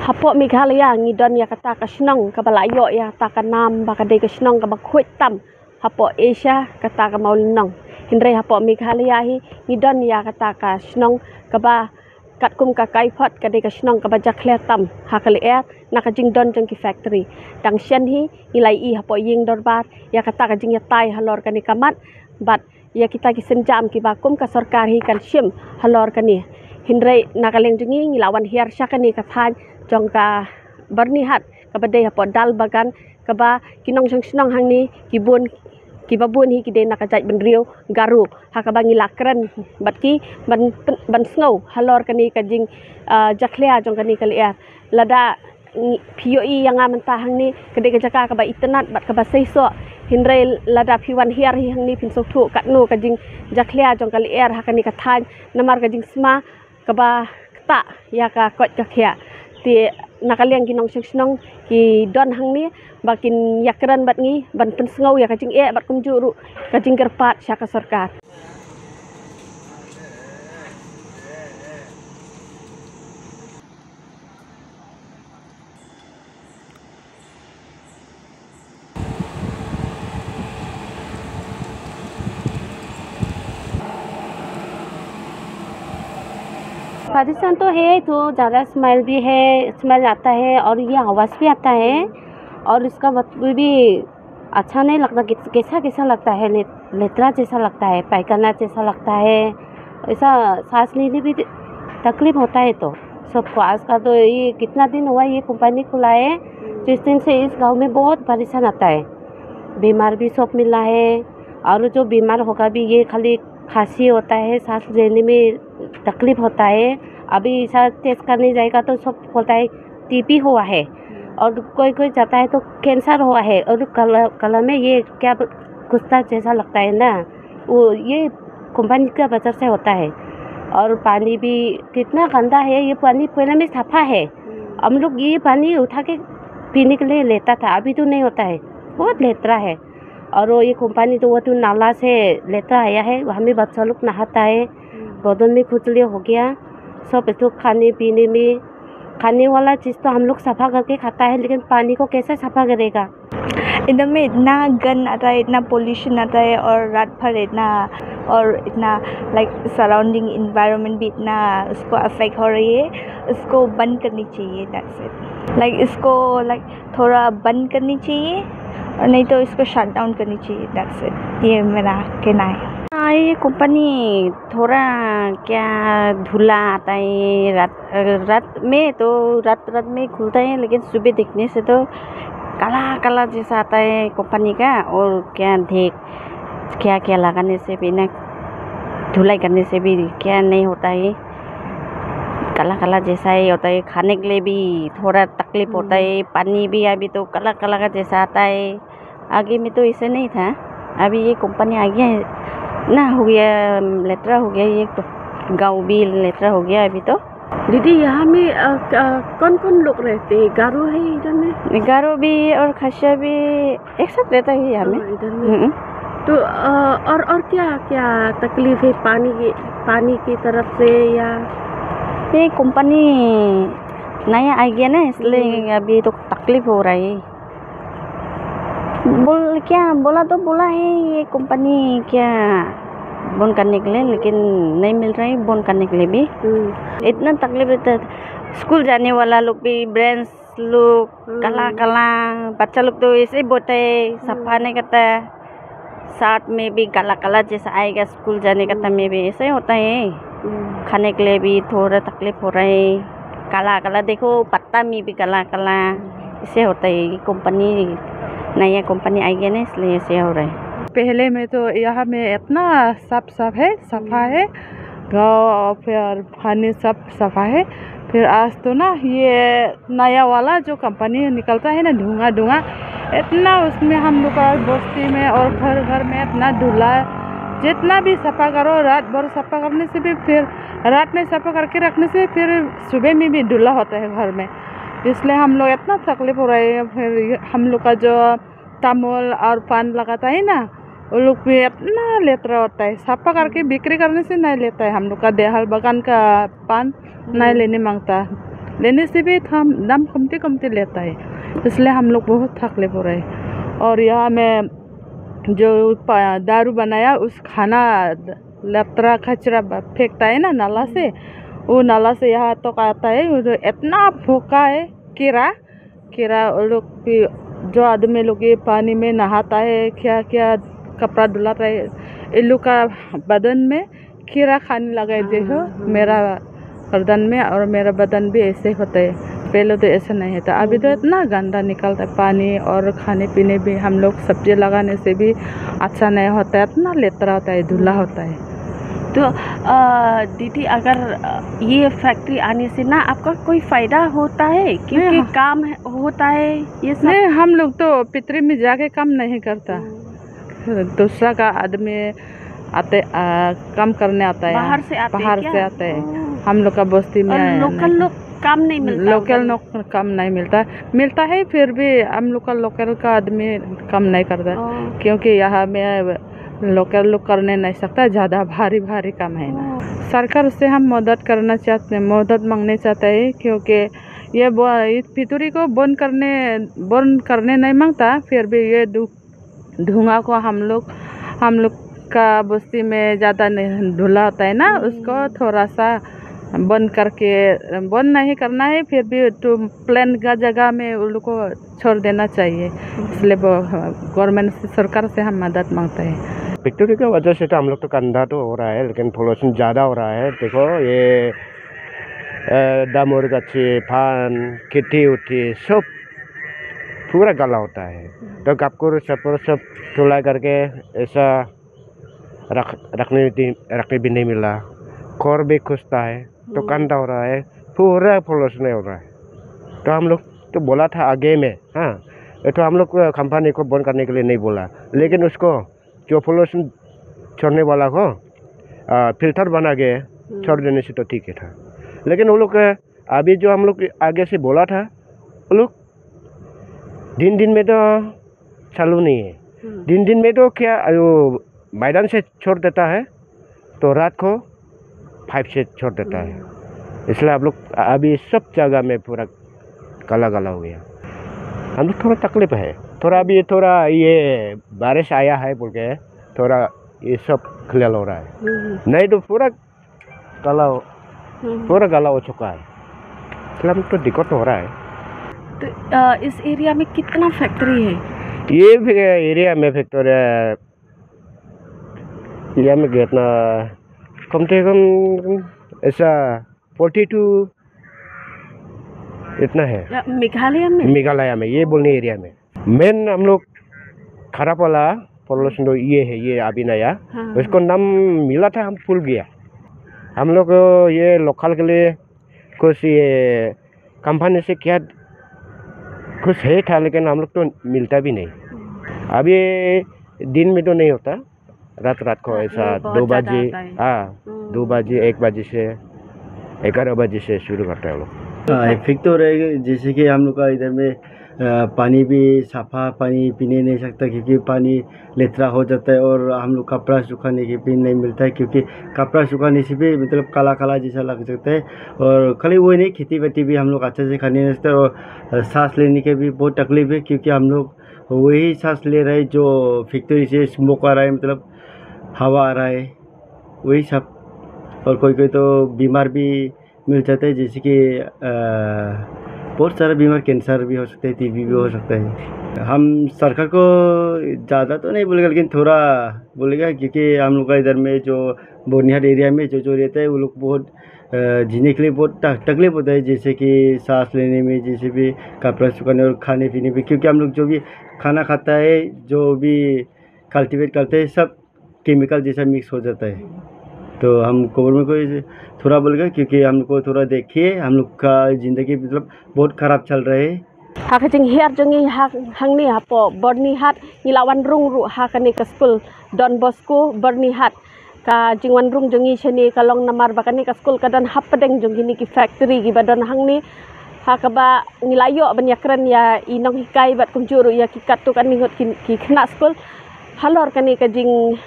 Hapok Meghalaya ngidon ya kata ka senong ka balayo ya kata ka nam ba ka de ka senong ka bakhuit tam hapok Asia kata ka maulinong hindre hapok Meghalaya hi ngidon ya kata ka senong ka ba kat kum ka kai phot ka de ka senong ka ba jakhle tam hakali na ka jing don jong ki factory dang sian hi ilai I hapok ying dorbar ya kata ka jing ya tai halor ka ni kamat bat ya kita ki senjam ki ba kum ka sarkar hi kan sim halor ka ni hindre nakaleng jengi ngilawan hiar syakani ka than jongka bernihat kepada hapok dal bagan keba kinong senong hang ni kibun hi kide nak ajak bendriu garu hakaba ngilakren batki ban sngau halor kani kajing jakhlea jong kani kalia lada POE yang mentah hang ni kede kajaka kaba itnat bat kaba seiso hindre lada piwan hiar hi hang ni pin soktu katnu kajing jakhlea jong kali hakani kathan namar kajing sma kaba ta ya ka kot ka khia ti nakaliang kinong senong ki don hang ni bakin yakran bat ngi ban pensngau ya kajing bat kumjuru kajing gerpat syaka sarkar. परेशान तो है तो ज़्यादा स्मेल भी है स्मेल आता है और ये आवाज़ भी आता है और इसका मतलब भी अच्छा नहीं लगता कैसा कैसा लगता है लेतरा जैसा लगता है पायखाना जैसा लगता है ऐसा सांस लेने भी तकलीफ होता है तो सबको आज का तो ये कितना दिन हुआ ये कंपनी खुला है जिस दिन से इस गांव में बहुत परेशान आता है बीमार भी सब मिला है और जो बीमार होगा भी ये खाली खांसी होता है सांस लेने में तकलीफ होता है अभी ऐसा टेस्ट करने जाएगा तो सब बोलता है टीबी हुआ है और कोई जाता है तो कैंसर हुआ है और कलर में ये क्या कुत्ता जैसा लगता है ना वो ये कंपनी का वजह से होता है और पानी भी कितना गंदा है ये पानी पहले में सफा है हम लोग ये पानी उठा के पीने के लिए लेता था अभी तो नहीं होता है बहुत लेतरा है और वो ये कंपनी तो वो तो नाला से लेता आया है हमें बच्चा लोग नहाता है बदन में खुजली हो गया सब तो खाने पीने में खाने वाला चीज़ तो हम लोग सफ़ा करके खाता है लेकिन पानी को कैसे सफ़ा करेगा। इधर में इतना गंद आता है इतना पोल्यूशन आता है और रात भर इतना लाइक सराउंडिंग इन्वायरमेंट भी इतना उसको अफेक्ट हो रही है इसको बंद करनी चाहिए दैट्स इट लाइक इसको लाइक थोड़ा बंद करनी चाहिए और नहीं तो इसको शट डाउन करनी चाहिए दैट्स इट ये मेरा कहना है। ये कंपनी थोड़ा क्या धुला आता है रात में तो रात में खुलता है लेकिन सुबह देखने से तो काला काला जैसा आता है कंपनी का और क्या लगाने से भी ना धुलाई करने से भी क्या नहीं होता है काला काला जैसा ही होता है खाने के लिए भी थोड़ा तकलीफ होता है पानी भी अभी तो काला काला का जैसा आता है आगे में तो ऐसे नहीं था अभी ये कंपनी आ गया है ना हो गया लेतरा हो गया ये तो गाँव भी लेतरा हो गया अभी तो। दीदी यहाँ में कौन कौन लोग रहते हैं गारो है इधर में गारो भी और खसिया भी एक साथ रहता है यहाँ में इधर में तो और क्या क्या तकलीफ है पानी की तरफ से या ये कंपनी नया आ गया ना इसलिए अभी तो तकलीफ हो रहा है बोला है ये कंपनी क्या बंद करने के लिए लेकिन नहीं मिल रहा है बंद करने के लिए भी इतना तकलीफ रहता है स्कूल जाने वाला लोग भी ब्रेंस लोग काला बच्चा लोग तो ऐसे ही बोलते है सफा नहीं करता है साथ में भी काला जैसा आएगा स्कूल जाने का टाइम में भी ऐसे ही होता है खाने के लिए भी थोड़ा तकलीफ हो रहा है काला देखो पत्ता में भी काला ऐसे होता है ये कंपनी नया कंपनी आई गया ना इसलिए ऐसे हो रहा है। पहले में तो यहाँ में इतना साफ है सफा है गाँव फिर पानी सब सफा है फिर आज तो ना ये नया वाला जो कंपनी निकलता है ना धुआं इतना उसमें हम लोग का बस्ती में और घर में इतना धुला जितना भी सफा करो रात भर सफा करने से भी फिर रात में सफा करके रखने से फिर सुबह में भी धुला होता है घर में इसलिए हम लोग इतना तकलीफ हो रही है। फिर हम लोग का जो तमोल और पान लगाता है ना वो लोग भी इतना लेतरा होता है सफा करके बिक्री करने से नहीं लेता है हम लोग का देहाल बगान का पान नहीं लेने मांगता लेने से भी दाम कमती कमती लेता है, इसलिए हम लोग बहुत थकले हो रहे हैं। और यहाँ में जो दारू बनाया उस खाना लतरा कचरा फेंकता है ना नाला से, वो नाला से यहाँ तक आता है, इतना भूखा है। कीड़ा लोग जो आदमी लोग ये पानी में नहाता है, क्या क्या कपड़ा धुलाता है, इन लोग का बदन में कीड़ा खाने लगा है। देखो मेरा गर्दन में और मेरा बदन भी ऐसे होता है, पहले तो ऐसा नहीं था, अभी तो इतना गंदा निकलता है पानी। और खाने पीने भी हम लोग सब्जी लगाने से भी अच्छा नहीं होता है, इतना लेतरा होता है, धुला होता है। तो दीदी अगर ये फैक्ट्री आने से ना आपका कोई फायदा होता है, क्योंकि काम होता है ये सब? नहीं, हम लोग तो पितरी में जाके काम नहीं करता, दूसरा का आदमी आते काम करने आता है, बाहर से आते हैं। हम लोग का बस्ती में लोकल लोग काम नहीं मिलता, लोकल काम नहीं मिलता है, फिर भी हम लोग का लोकल का आदमी काम नहीं करता, क्योंकि यहाँ में लोकल लोग करने नहीं सकता, ज़्यादा भारी काम है ना। सरकार से हम मदद करना चाहते हैं, मदद मांगने चाहते हैं, क्योंकि ये पितूरी को बंद करने नहीं मांगता, फिर भी ये धुआं को हम लोग का बस्ती में ज़्यादा धुला होता है ना, उसको थोड़ा सा बंद नहीं करना है, फिर भी तो प्लेन का जगह में उन लोग को छोड़ देना चाहिए। इसलिए गवर्नमेंट से, सरकार से हम मदद मांगते हैं। फैक्ट्री की वजह से तो हम लोग तो कंधा तो हो रहा है, लेकिन पोल्यूशन ज़्यादा हो रहा है। देखो ये दामोर गच्छी, पान, खेती उठी सब पूरा गला होता है, तो कपकुर सब धुलाई करके ऐसा रखने भी नहीं मिला, खोर भी खुसता है, तो कंधा हो रहा है, पूरा पोल्यूशन हो रहा है। तो हम लोग तो बोला था आगे में, हाँ, तो हम लोग कंपनी को बंद करने के लिए नहीं बोला, लेकिन उसको जो पोल्यूशन छोड़ने वाला को फिल्टर बना के छोड़ देने से तो ठीक है था। लेकिन वो लोग अभी जो हम लोग आगे से बोला था, वो लोग दिन में तो चालू नहीं है, दिन में तो क्या मैदान से छोड़ देता है, तो रात को 5 से छोड़ देता है। इसलिए आप लोग अभी सब जगह में पूरा काला हो गया। हम लोग थोड़ा तकलीफ है, थोड़ा अभी ये बारिश आया है बोल के थोड़ा ये सब क्लियर हो रहा है, नहीं तो पूरा काला हो चुका है। इसलिए हम तो दिक्कत हो रहा है। तो इस एरिया में कितना फैक्ट्री है? ये एरिया में फैक्ट्री एरिया में कितना कम से कम ऐसा 42 इतना है। मेघालय में ये बोलने एरिया में मेन हम लोग खराब वाला पोल्यूशन तो ये है, ये अभी नया, उसको नाम मिला था, हम भूल गया। हम लोग ये लोकल के लिए कुछ ये कंपनी से क्या कुछ है था, लेकिन हम लोग तो मिलता भी नहीं। अभी दिन में तो नहीं होता, रात को ऐसा 2 बजे, हाँ 2 बजे 1 बजे से 11 बजे से शुरू करते हैं लोग। इफेक्ट तो रहेगा, जैसे कि हम लोग का इधर में पानी भी साफ़ा पानी पीने नहीं सकता, क्योंकि पानी लेतरा हो जाता है, और हम लोग कपड़ा सुखाने के भी नहीं मिलता है, क्योंकि कपड़ा सुखाने से भी मतलब काला जैसा लग सकता है। और खाली वही नहीं, खेती बाड़ी भी हम लोग अच्छे से खाने नहीं सकते, और सांस लेने के भी बहुत तकलीफ है, क्योंकि हम लोग वही सांस ले रहे हैं जो फैक्ट्री से स्मोक आ रहा है, मतलब हवा आ रहा है, वही सब। और कोई तो बीमार भी मिल जाता है, जैसे कि बहुत सारा बीमार, कैंसर भी हो सकता है, टीबी भी हो सकता है। हम सरकार को ज़्यादा तो नहीं बोलेगा, लेकिन थोड़ा बोलेगा, क्योंकि हम लोग का इधर में जो बोनिहाट एरिया में जो रहता है, वो लोग बहुत जीने के लिए बहुत तकलीफ होता है, जैसे कि सांस लेने में, जैसे भी कपड़ा सुखाने और खाने पीने में, क्योंकि हम लोग जो भी खाना खाता है, जो भी कल्टीवेट करते हैं, सब केमिकल जैसा मिक्स हो जाता है। तो हम गवर्नमेंट को थोड़ा बोलेगा, क्योंकि हमको थोड़ा देखिए, हम लोग का ज़िंदगी मतलब बहुत ख़राब चल रहा है। Hakajing hiar jongi hangni hapo Bernihat ngilawan rung ru hakani ke school Don Bosco Bernihat ka jingwan rung jongi cheni kalong namar bakani ke school kadan hapedeng jongi ni ki factory gi badon hangni hakaba ngilayo banyakran ya inong hikai bat kunjuru ya kikat tu kan ningot ki kena school halor kani ka jing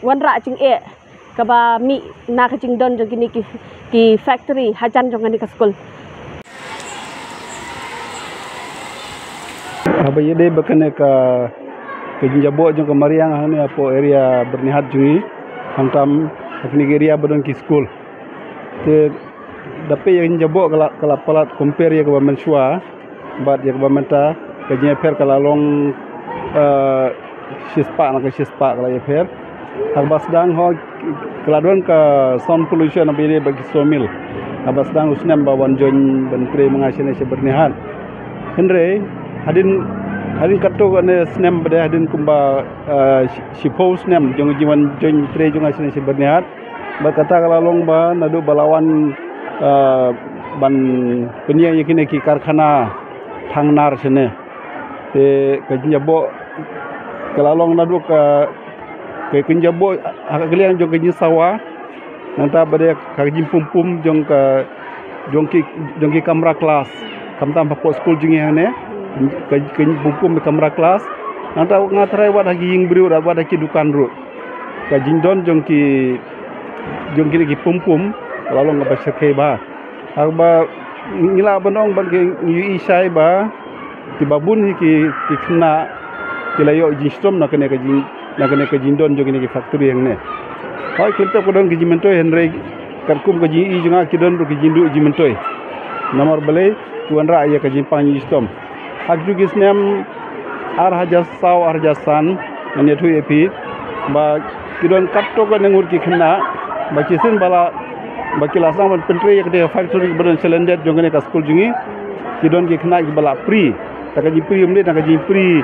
wanra jing kaba mi na ka jing don jong kini ki factory hajan jong ni ka school Abai ide bakane ka jinjabo jong ka mariang hane apo area bernihat jungi hantam akni area bodon ki school te dape yang jabo kala palat compare ya government shua bat ya government ta ka jeper kala long sispa kala jeper habas dang ho keladon ka sound pollution abai ide bagi somil habas dang usnem bawan join menteri mengasine se bernihat Henry hadin kato ne snem bade hadin kumba sipo snem jong jiwan join tre jong asine si bernihat berkata kala long ba nadu balawan ban penia yakine ki karkhana thangnar sene te kajnyabo kala long nadu ka kajnyabo agalian jong kajny sawa nanta bade kajim pum jong ka jong ki kamera kelas kamtam papo school jingi hane kajim pum kamera kelas nanta ngatrai wat hagi ying briu wat hagi dukan ru kajim don jong ki pum lalu ngaba sekhe ba agba ngila banong ban ke yu isai ba tibabun ki kena tilayo jistom na kene kajin don jong ki factory yang ne hoi klipta ko don kajim mentoi henry karkum kaji i junga ki don ru kajin du jimentoi nomor bale tuan ra ya kajin pang jistom hakju gisnem ar hajasan ne tu epi ba kidon kapto ko nengur ki kena ba kisin bala bakila sang pentri ya ke factory badan cylinder jongane ka school jungi kidon ki kena ki bala free taka ji free umde taka ji free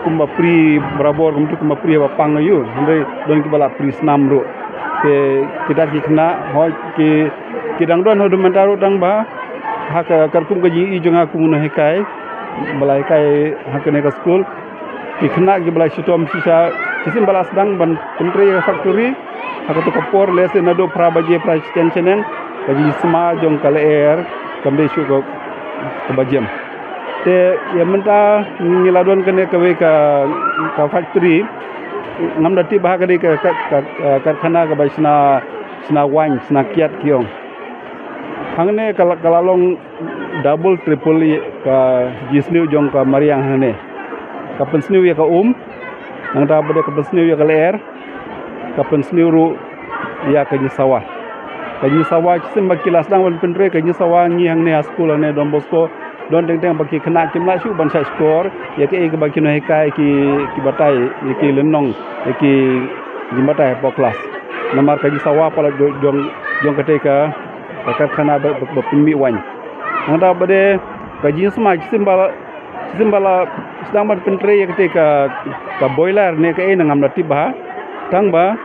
kumba free berabor kumba free ba pang yu hande don ki bala free snam ro ke kita ki kena ho ki kidang don hodu mentaru dang ba hak karkum ka ji i jonga kumun hekai bala hekai hakene ka school ki kena ki bala sitom sisa kisim bala sedang ban pentri factory aku tu kapor lese nado prabaje prastenchenen kaji sma jong kala air kambe shu ko bajem te yamenta ngiladon kene kawe ka factory namda ti bahaga de ka karkhana ka sna wine sna kiat kiong hangne kala long double triple ka jisniu jong ka mariang hane ka pensniu ya ka nangda bade ka pensniu ya kala air kapan seniuru ya kanyi sawah kisim baki lasdang wan pentre kanyi sawah ngi hang ne school ne Don Bosco don teng baki kena kimla shu ban sa score ya ke baki no hekai ki batai ki lenong ki jimatai po kelas namar kanyi sawah pala jong ketika khana ba pinmi wan ngada bade kaji sma kisim bala sedang ban pentre ya ketika ka boiler ne ke nangam latiba tang ba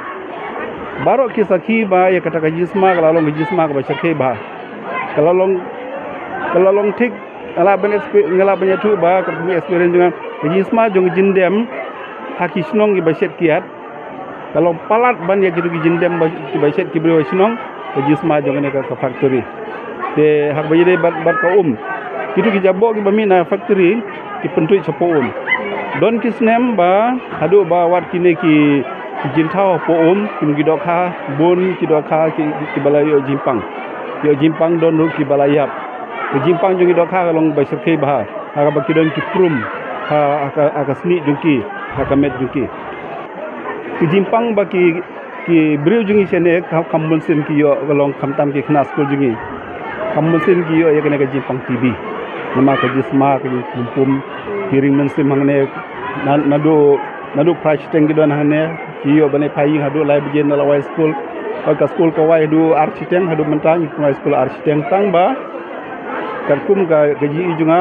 barok ki sakhi ba ya kata ka jisma kalalong ba sakhi ba kalalong tik ala ben ngala ben tu ba ka experience dengan jisma jong jindem haki snong ki ba set kiat kalau palat ban ya gitu ki jindem ba set ki bro snong ka jisma jong ne ka factory te hak ba yede bat ka itu ki jabo ki ba mina factory ki pentui chapo don ki snem ba hadu ba wat kine ki jintau po kim gidokha bon kidokha ki balayo jimpang don ru ki balayap jimpang jungi dokha long ba sekhe ba aga ba kidon ki prum aga sni jungki aga met jungki ki jimpang ba ki briu jungi sene kambon sen ki yo long kamtam ki khna school jungi kambon sen ki yo ya kene ka jimpang tv nama ka jisma ka pum kiring men sim hangne nadu price tengi don hanne kiyo bane payi hadu lai bijen la wai school ka school ka wai du architect hadu mentang high school architect tang ba karkum ga gaji ijunga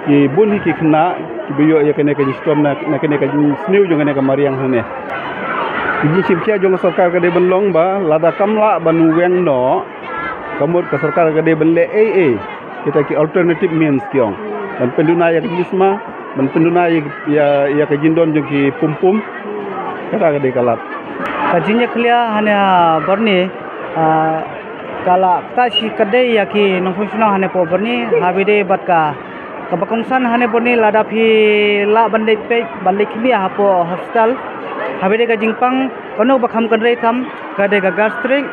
ki buni ki khna ki biyo ya kene ka stom na kene ka sniu junga ne ka mariang hane ji simkia jong sarkar ka de benlong ba lada kamla banu weng no kamut ka sarkar ka de benle AA kita ki alternative means kiong dan penduna ya kisma dan penduna ya ka jindon jong ki pum kata de kalat kajinya klia hanya berni kala kashi kadai ya ki nongfusna hanya po berni habide batka kabakongsan hanya berni ladapi la bandai pe bandai kimia hapo hospital habide ka jingpang kono bakham kadrei tham kade ga gastrik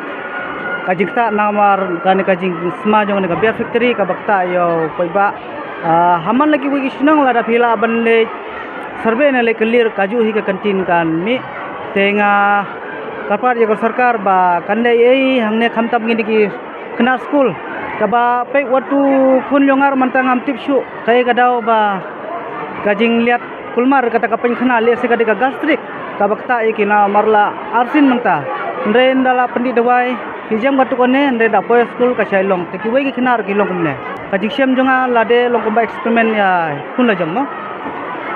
kajikta namar kane kajing sma jong ne ga beer factory ka bakta yo koiba haman lagi wigi sinang lada phila bande survey ne le clear kaju hi ka kantin kan mi tenga kapar ye sarkar ba kande ei hangne khamtab ngini ki kena school kaba pe watu kun longar mantang am tipsu kai kadau ba kajing liat kulmar kata kapen khana le se kadika gastrik kabakta ikina marla arsin manta ndren dala pandit dawai hijam gatukone ndre da boy school ka shailong te ki wei khinar ki long kumne kajik sem jonga lade long komba experiment ya kun la jong no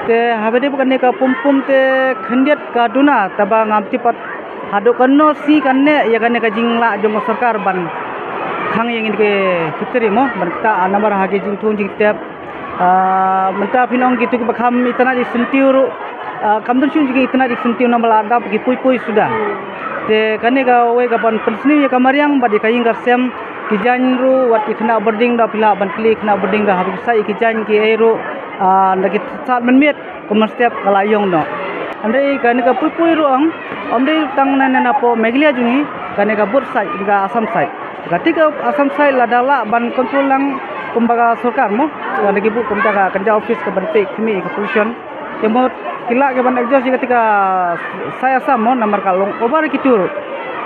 te habede bukanne ka pum te khandiat ka duna taba ngam tipat hado kanno si kanne ya kanne kajing la jong sarkar ban khang yang ke factory mo manta namar hage jing thung jing tep menta pinong gitu ke bakham itana di sentiu kamdun shun jing itana di sentiu namala da gi pui sudah te kane ga we ga ban pensni ya kamariang badi kaing ga sem ki janru wat ki khna berding da pila ban klik khna berding da habis sai ki jan ki ero lagi sat menit kom step kalayong no andai kane ga pui ruang omdei tang na po meglia jungi kane ga bur sai ga asam sai ketika asam sai ladala ban kontrol lang kumbaga sarkar mo lagi bu kumbaga kerja office ke bentik kami ke pollution kemot kila ke ban exhaust ketika saya asam mo namar kalong obar kitur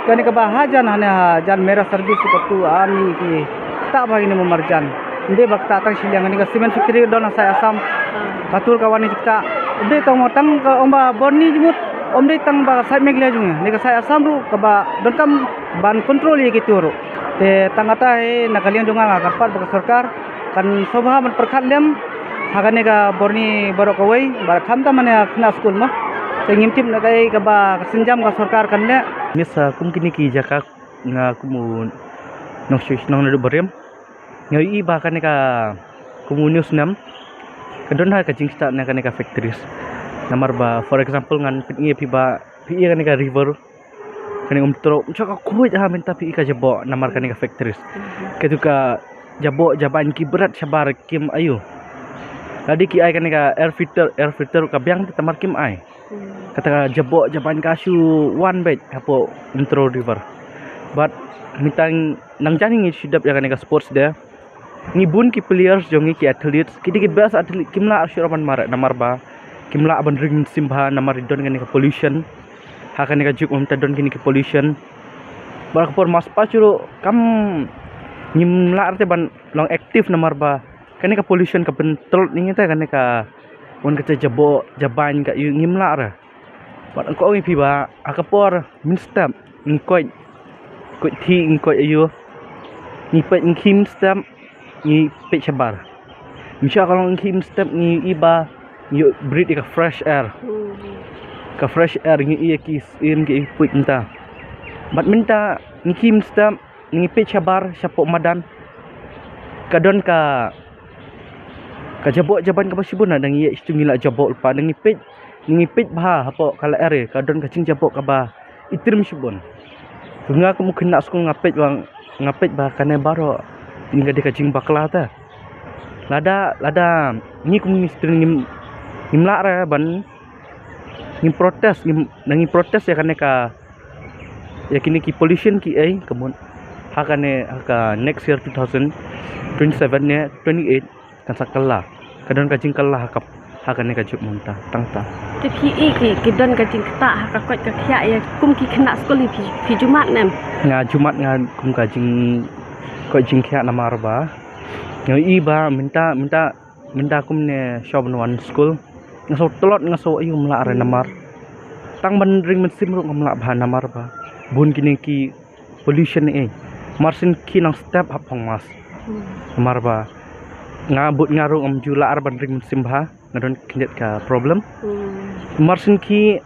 kani ke bahajan hanya jan merah servis ke tu ani ki tak bagi ni memarjan inde bakta tang silang ni ke cement factory don saya asam katur kawani kita inde tang motang ke omba boni jumut omde tang ba sai meglia junga ni ke saya asam ru ke ba don kam ban kontrol ye kitur te tangata he nakalian jonga kapar baka sarkar kan sobha man perkhat lem hagane ga borni borok kawai bar khamta mane khna school ma te ngimtim na kai ka ba sinjam ga sarkar kan ne misa kumkini ki jaka nga kumun no shish no na barem ngai ba kan ka komunius nam kadon ha ka jingsta na kan ka factories namar ba for example ngan pingi piba pi kan ka river kani umtro chaka kuit ha minta pi ka jabo namar kani ka factories ketuka jabo jaban ki berat sabar kim ayu tadi ki ai kani ka air filter ka biang tamar kim ai kata ka jabo jaban kasu one bed apo intro river but mitang nang jani ngi sidap ya kani ka sports dia ngibun ki players jongi ki athletes ki best athlete kimla asyuraman mar namar ba kimla aban ring simba namar don kani ka pollution hakan ka juk tadon kini ke pollution barak por mas pachuro kam nyimla arte ban long aktif namar ba kani ka pollution ka bentrol ningi ta kani ka on ka jabo jaban ka nyimla ra bat ko ngi piba akapor min step ni ko thi ni ko ayo ni pe nkim step ni pe chabar misha kalau nkim step ni iba you breathe ka fresh air ka fresh air ngi iya ki in ki puit nta bat minta ngi stam ngi pe chabar sapo madan kadon ka jabo jaban ka pasibuna dang iya istungila jabo pa ngi pe bah hapo kala ere kadon ka cing jabo ka ba itrim sibon tunga ka mungkin nak skul ngapet ba kane baro tinggal de ka cing bakla ta lada ngi kuministri ngimla ra ban ngi protes ya kan ka ya kini ki pollution ki ai kemun hakane ka next year 2027 ne 28 kan sakala kadon ka jingkala hakane ka juk munta tangta te pi ki don ka jing ta ka kot ka khya ya kum ki khna school ni pi jumat nem nga jumat nga kum ka jing ko jing khya namar ba ngai ba minta kum ne shop one school ngaso telot ngaso ayu mla are namar tang ban ring men sim ru ngamla ba namar ba bun kini ki pollution e marsin ki nang step hap hong mas namar ba ngabut ngaru am jula ar ban ring men sim ba ngadon kindet ka problem marsin ki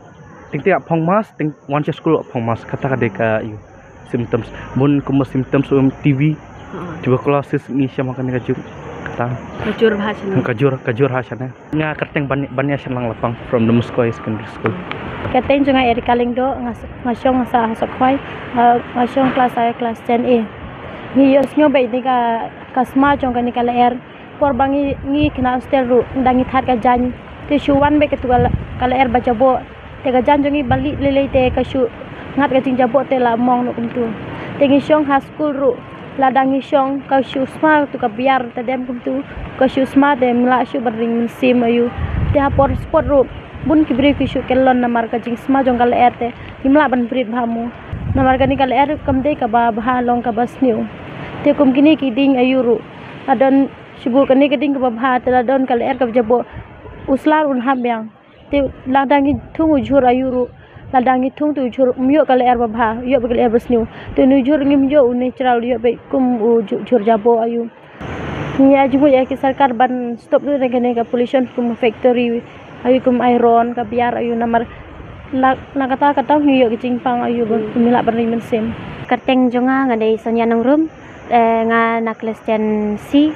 tingti ap hong mas ting one school ap hong mas kata ka de ka you symptoms bun kum symptoms um tv tuberculosis ni syama kan ka juk kata kajur hasana nga kerteng bannya senang lapang from the Moscow Secondary School kateng junga eri kalingdo ngasong sa hasokwai ngasong kelas 10A ni yosnyo bai ni ka smart jong ka ni kala air por bangi ni kena hostel ru ndangi that ka jan te shuwan be ketu kala air bajabo te ka janjongi balik lele te ka shu ngat ka jing jabot te la mong no kumtu te ngi shong ha school ru ladang ngi shong ka shu sma tu ka biar te dem kumtu ka shu sma te mla shu bering sim ayu te ha por sport ru bun ki bri ki shu kelon namar ka jing sma jong kal erte himla ban brit bhamu namar ka ni kal er kam de ka ba bha long ka bas niu te kum kini ki ding ayuru adon shubu kani ka ding ka ba bha te adon kal er ka jabo uslar un habyang te ladangi thungu jhur ayuru ladangi thung tu jhur myo kal er ba bha yo ba kal er bas niu te nu jhur ngim yo natural yo be kum jhur jabo ayu ya jubu ya ki sarkar ban stop tu ne ka pollution kum factory ayu kum iron ka biar ayu namar la kata ngiyo ki cingpang ayu mila berni mensem Kerteng jonga ngadai sonya nang room nga na kelas 10 C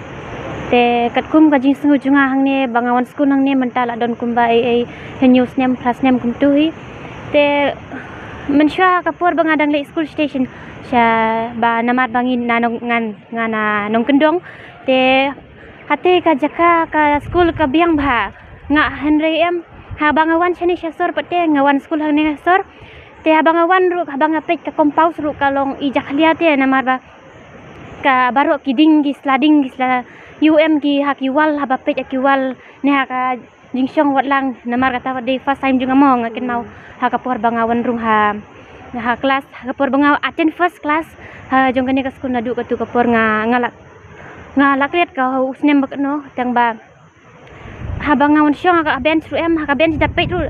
te katkum ka jing sungu jonga hangne bangawan school hangne mental adon kumba ai news nem plus nem kum tu hi te mensha kapur bangadang le school station sha ba namat bangin nanong ngana nong kendong te hate ka jaka ka school ka biang bha nga henry em ha bangawan chani sor pate ngawan school hangne sor te abangawan ru abang apet ka compound ru kalong ijak liate namar ba ka baru kiding gi sliding gi sla ki hak yuwal haba pet akiwal ne ka jingshong watlang namar kata de first time juga mo ngaken mau ha ka por bangawan ru ha kelas ha por bangaw attend first class ha jong kani ka school nadu ka tu ka por ngalak liat ka usnem bak no tang ba ha bangawan syong ka bench ru em ha ka bench dapet ru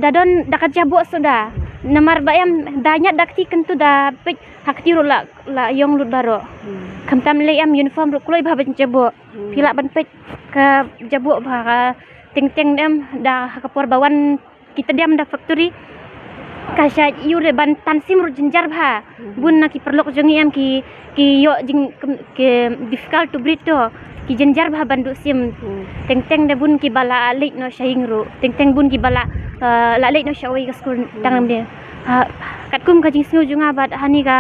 dadon dakat jabo sudah namar bayam danya dakti kentu da pej hakti ro la yong lut baro kam tam le am uniform ro kloi bha ban jabo pila ban pej ka jabo bha ka ting dem da ka por bawan kita diam da factory ka sha yure ban tansim ro jenjar bha bun na ki perlok jongi am ki yo jing ke difficult to breathe to ki jenjar bha ban du sim teng de bun ki bala alik no shahing ro teng bun ki bala la lek no shawi ka school tangam dia katkum ka jing sungu junga bat hani ka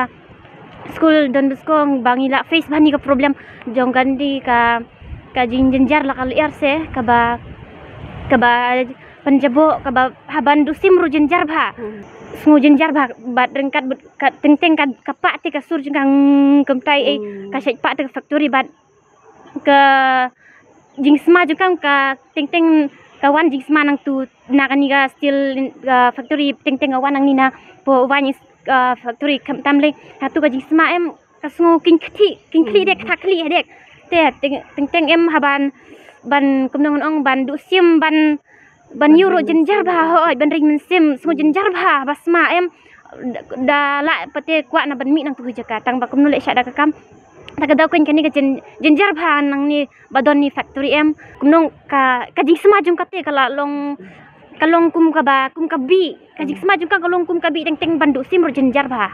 school don beskong bangi la face bani ka problem jong gandi ka jing jenjar la kal se ka ba panjabo ka ba haban dusim ru jenjar bha sungu jenjar bha bat rengkat teng ka pak te ka sur jungang kamtai ka syai pak te ka factory bat ke jing sma jukang ka teng kawan jing sma nang tu nakani ga still factory teng awan nang nina po wani factory kam tamle hatu ka jing sma em kasungu kingkli dek thakli dek te teng em haban ban kumnong ong ban du sim ban euro jenjar ba hoi ban ring sim sungu jenjar ba basma em da la pate kwa na ban mi nang tu jaka tang ba kumnu le sha da kam tagadaw ko kani ka jenjar bha nang ni badon ni factory em kumnong ka jing sma jung kate kala kalong kum ka bi ka jing sma jung ka kalong kum ka bi teng bandu sim ro jenjar bha